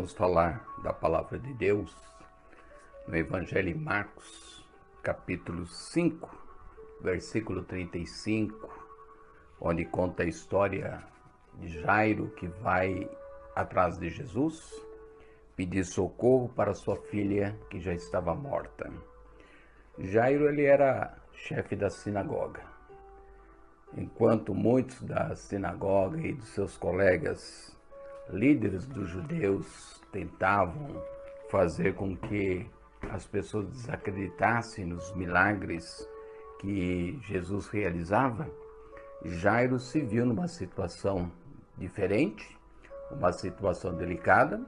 Vamos falar da palavra de Deus no Evangelho de Marcos, capítulo 5, versículo 35, onde conta a história de Jairo, que vai atrás de Jesus pedir socorro para sua filha que já estava morta. Jairo, ele era chefe da sinagoga. Enquanto muitos da sinagoga e dos seus colegas líderes dos judeus tentavam fazer com que as pessoas desacreditassem nos milagres que Jesus realizava, Jairo se viu numa situação diferente, uma situação delicada,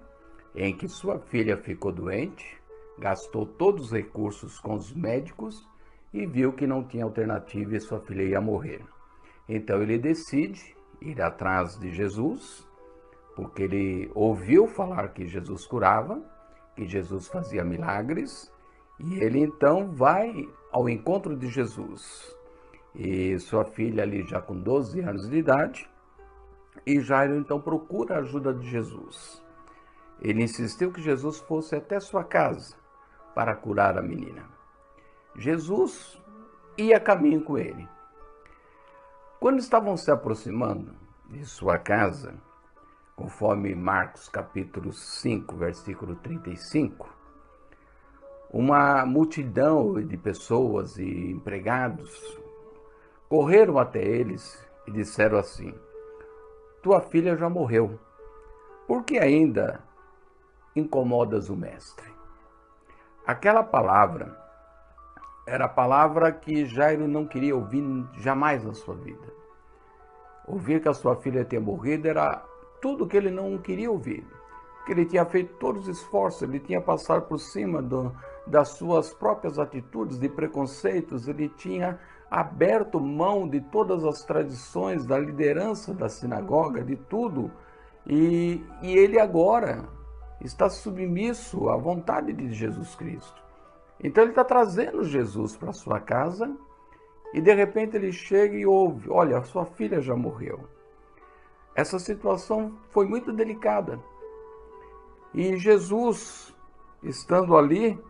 em que sua filha ficou doente, gastou todos os recursos com os médicos e viu que não tinha alternativa e sua filha ia morrer. Então ele decide ir atrás de Jesus, porque ele ouviu falar que Jesus curava, que Jesus fazia milagres, e ele então vai ao encontro de Jesus. E sua filha ali já com 12 anos de idade, e Jairo então procura a ajuda de Jesus. Ele insistiu que Jesus fosse até sua casa para curar a menina. Jesus ia a caminho com ele. Quando estavam se aproximando de sua casa, conforme Marcos capítulo 5, versículo 35, uma multidão de pessoas e empregados correram até eles e disseram assim: tua filha já morreu, por que ainda incomodas o mestre? Aquela palavra era a palavra que Jairo não queria ouvir jamais na sua vida. Ouvir que a sua filha tinha morrido era tudo que ele não queria ouvir. Que ele tinha feito todos os esforços, ele tinha passado por cima das suas próprias atitudes de preconceitos, ele tinha aberto mão de todas as tradições, da liderança da sinagoga, de tudo. E ele agora está submisso à vontade de Jesus Cristo. Então ele está trazendo Jesus para sua casa e de repente ele chega e ouve: olha, a sua filha já morreu. Essa situação foi muito delicada. E Jesus, estando ali,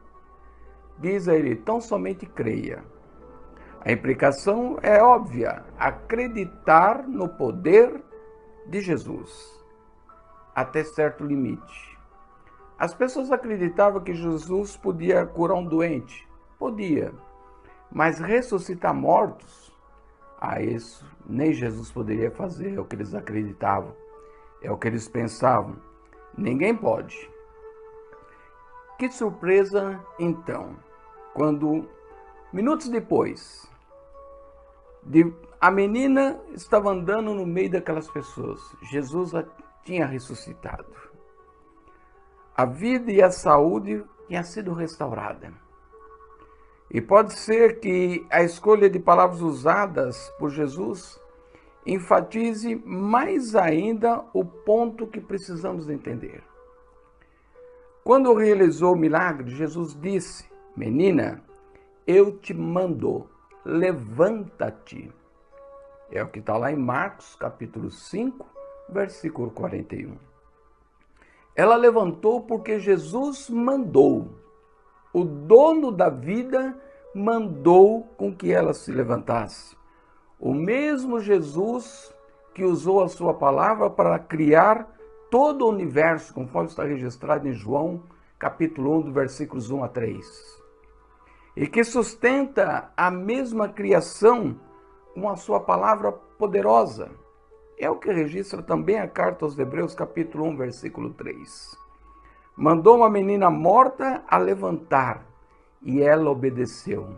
diz a ele: tão somente creia. A implicação é óbvia: acreditar no poder de Jesus até certo limite. As pessoas acreditavam que Jesus podia curar um doente. Podia. Mas ressuscitar mortos, isso nem Jesus poderia fazer. É o que eles acreditavam. É o que eles pensavam. Ninguém pode. Que surpresa, então, quando, minutos depois, a menina estava andando no meio daquelas pessoas. Jesus a tinha ressuscitado. A vida e a saúde tinha sido restaurada. E pode ser que a escolha de palavras usadas por Jesus enfatize mais ainda o ponto que precisamos entender. Quando realizou o milagre, Jesus disse: menina, eu te mando, levanta-te. É o que está lá em Marcos capítulo 5, versículo 41. Ela levantou porque Jesus mandou. O dono da vida mandou com que ela se levantasse. O mesmo Jesus que usou a sua palavra para criar todo o universo, conforme está registrado em João, capítulo 1, versículos 1 a 3. E que sustenta a mesma criação com a sua palavra poderosa. É o que registra também a carta aos Hebreus, capítulo 1, versículo 3. Mandou uma menina morta a levantar, e ela obedeceu.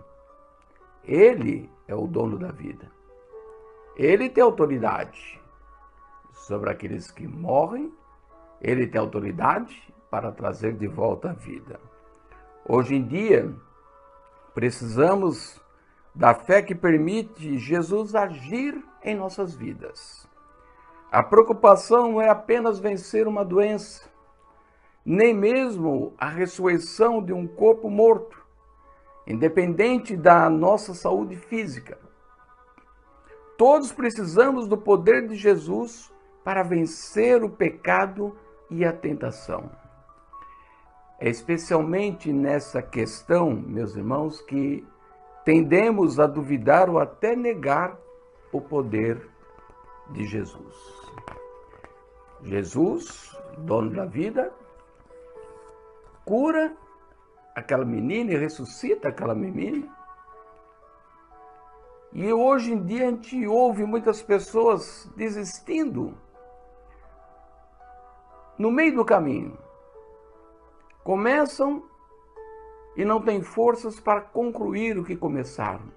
Ele é o dono da vida. Ele tem autoridade sobre aqueles que morrem. Ele tem autoridade para trazer de volta a vida. Hoje em dia, precisamos da fé que permite Jesus agir em nossas vidas. A preocupação não é apenas vencer uma doença, nem mesmo a ressurreição de um corpo morto, independente da nossa saúde física. Todos precisamos do poder de Jesus para vencer o pecado e a tentação. É especialmente nessa questão, meus irmãos, que tendemos a duvidar ou até negar o poder de Jesus. Jesus, dono da vida, cura aquela menina e ressuscita aquela menina. E hoje em dia a gente ouve muitas pessoas desistindo no meio do caminho. Começam e não têm forças para concluir o que começaram.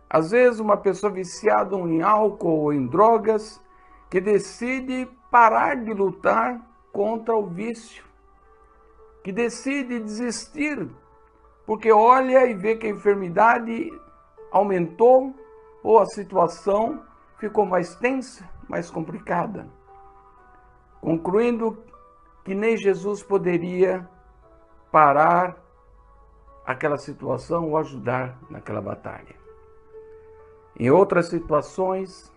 Às vezes uma pessoa viciada em álcool ou em drogas que decide parar de lutar contra o vício, que decide desistir porque olha e vê que a enfermidade aumentou ou a situação ficou mais tensa, mais complicada, concluindo que nem Jesus poderia parar aquela situação ou ajudar naquela batalha. Em outras situações,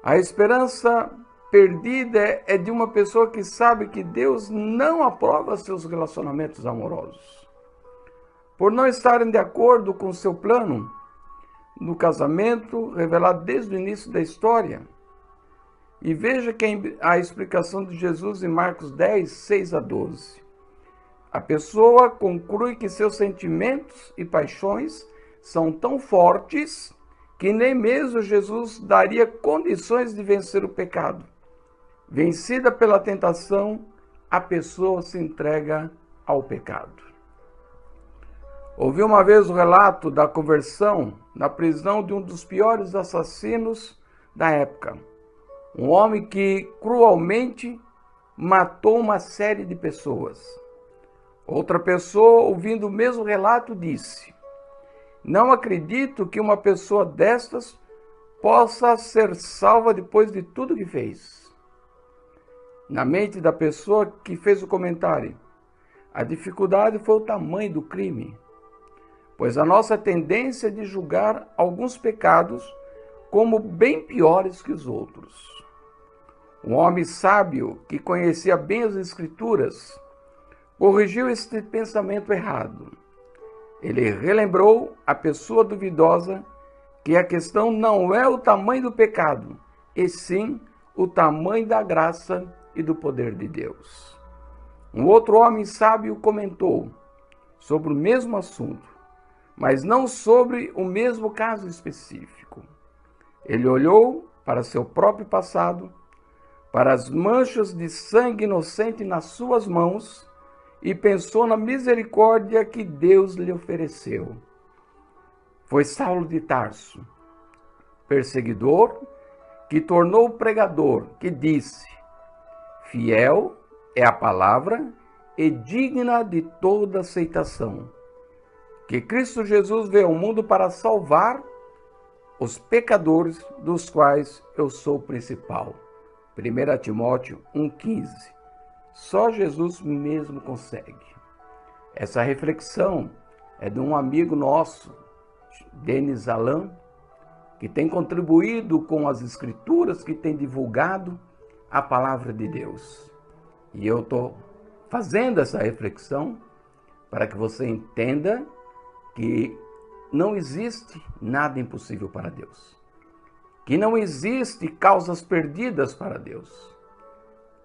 a esperança perdida é de uma pessoa que sabe que Deus não aprova seus relacionamentos amorosos. Por não estarem de acordo com seu plano no casamento revelado desde o início da história. E veja que a explicação de Jesus em Marcos 10, 6 a 12. A pessoa conclui que seus sentimentos e paixões são tão fortes que nem mesmo Jesus daria condições de vencer o pecado. Vencida pela tentação, a pessoa se entrega ao pecado. Ouvi uma vez o relato da conversão na prisão de um dos piores assassinos da época. Um homem que cruelmente matou uma série de pessoas. Outra pessoa, ouvindo o mesmo relato, disse: não acredito que uma pessoa destas possa ser salva depois de tudo que fez. Na mente da pessoa que fez o comentário, a dificuldade foi o tamanho do crime, pois a nossa tendência é de julgar alguns pecados como bem piores que os outros. Um homem sábio que conhecia bem as Escrituras corrigiu este pensamento errado. Ele relembrou a pessoa duvidosa que a questão não é o tamanho do pecado, e sim o tamanho da graça e do poder de Deus. Um outro homem sábio comentou sobre o mesmo assunto, mas não sobre o mesmo caso específico. Ele olhou para seu próprio passado, para as manchas de sangue inocente nas suas mãos e pensou na misericórdia que Deus lhe ofereceu. Foi Saulo de Tarso, perseguidor, que tornou pregador, que disse: fiel é a palavra e digna de toda aceitação, que Cristo Jesus veio ao mundo para salvar os pecadores, dos quais eu sou o principal. 1 Timóteo 1,15. Só Jesus mesmo consegue. Essa reflexão é de um amigo nosso, Denis Alan, que tem contribuído com as Escrituras, que tem divulgado a palavra de Deus. E eu estou fazendo essa reflexão para que você entenda que não existe nada impossível para Deus. Que não existe causas perdidas para Deus.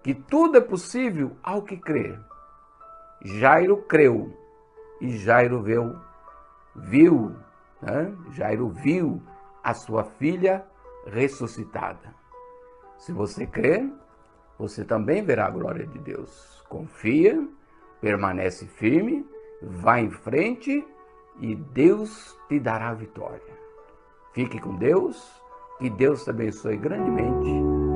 Que tudo é possível ao que crer. Jairo creu e Jairo viu, Jairo viu a sua filha ressuscitada. Se você crer, você também verá a glória de Deus. Confia, permanece firme, vá em frente e Deus te dará a vitória. Fique com Deus, que Deus te abençoe grandemente.